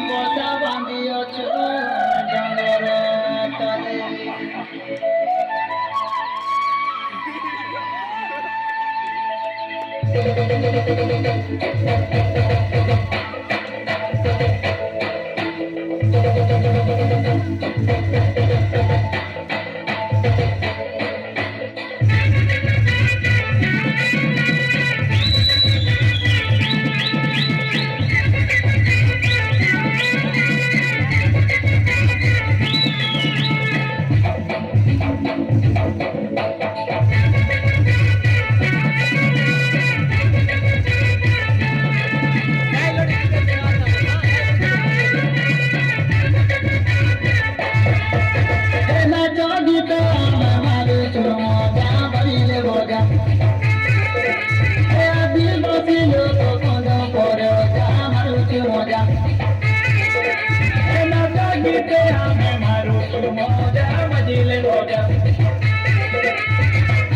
বসা বাঁধিয়াছ ডাঙর তলে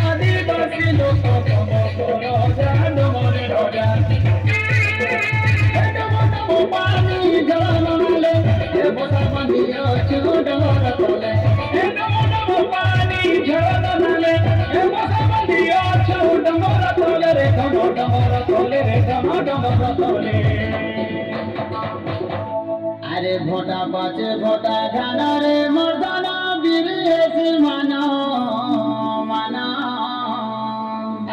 आदिवासी लोग पानी जलाले पानी झलनाले डमर तोले रे डमर तोले रे डमर तोले अरे भोटा पाचे भोटा खाना रे मर्दाना बिरेसी माना माना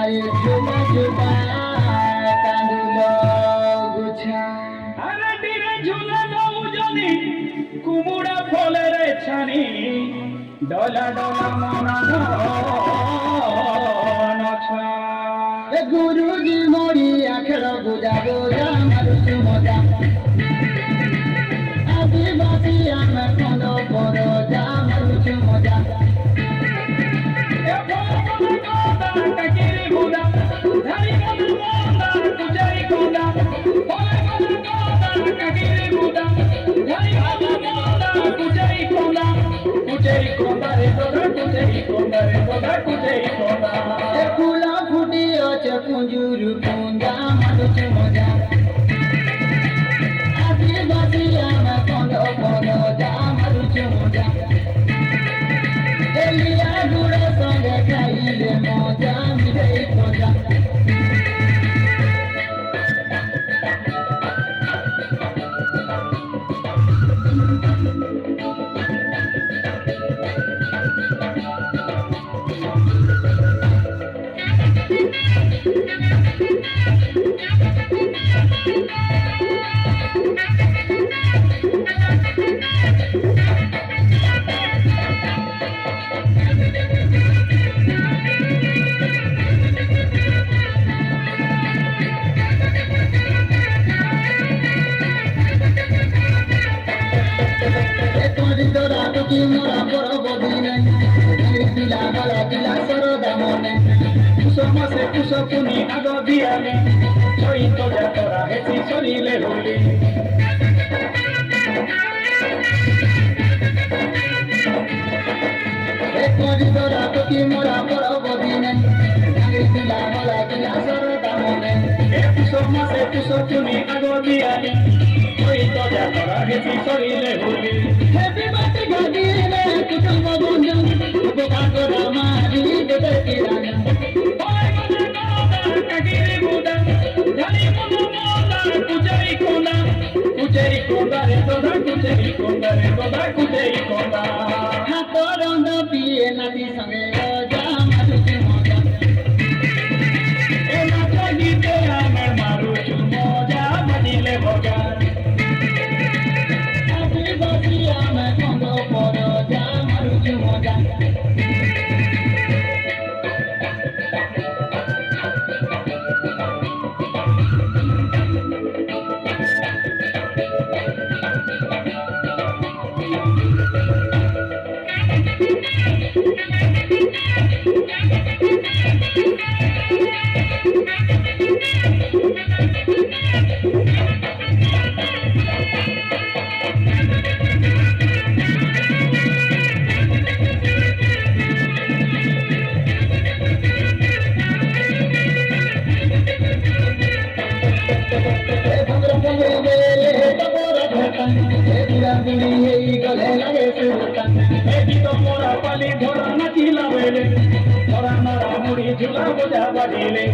अरे झुमा झुमा कांदुलो गुछा अरे डिरे झुला लो उजनी कुमुड़ा फले रे छानी डोला डोला मना नछा ए गुरुजी मोरी आखड़ गुजा गुजा मारुचु मजा आदिवासी आमे कोंदो कोरो जा मारुचु मजा ए बोलो कोंदा काकिरी गुदा धरी कोंदा कुजाई कोंदा बोलो कोंदा काकिरी गुदा धरी कोंदा कुजाई कोंदा रे दोदा कुजाई कोंदा ए फूला फुटी अचे कुंजुरु कुंदा मारुचु मजा आदिवासी आमे कोंदो कोरो जा मारुचु मजा एलिया गुड़ा संगे खाइले मजा मिठाई कोंदा की मोरा बड़ बदी नहीं दिला गला दिला सरदा मने कुसम से कुसपुनी आग दियाले छोई तो जातरा हेसी सरीले होली एक मरिदरा तो की मोरा बड़ बदी नहीं दिला गला दिला सरदा मने कुसम से कुसपुनी आग दियाले छोई तो जातरा हेसी सरीले होली हैप्पी बर्थडे गादी रे कुटुंब बंधन बोकाको रामारी बेटे किराना ओए मना कोदा कागिरी बुदा धनी मोना कुजाई कोंदा रे दोदा कुजाई कोंदा हाथ रंग पिए नाती संगे जा मारुचु मजा ए नाचा गीते आमे मारुचु मजा बदिले भगा आमे कोंदो कोरो जा मारुचु मजा বুড়ি এই গলে লাগে সুলতান এই তো মোরা পালি ধরা নাচিলা বেলে ধরা নরা মুড়ি ঝুলা বোঝা বাজিলে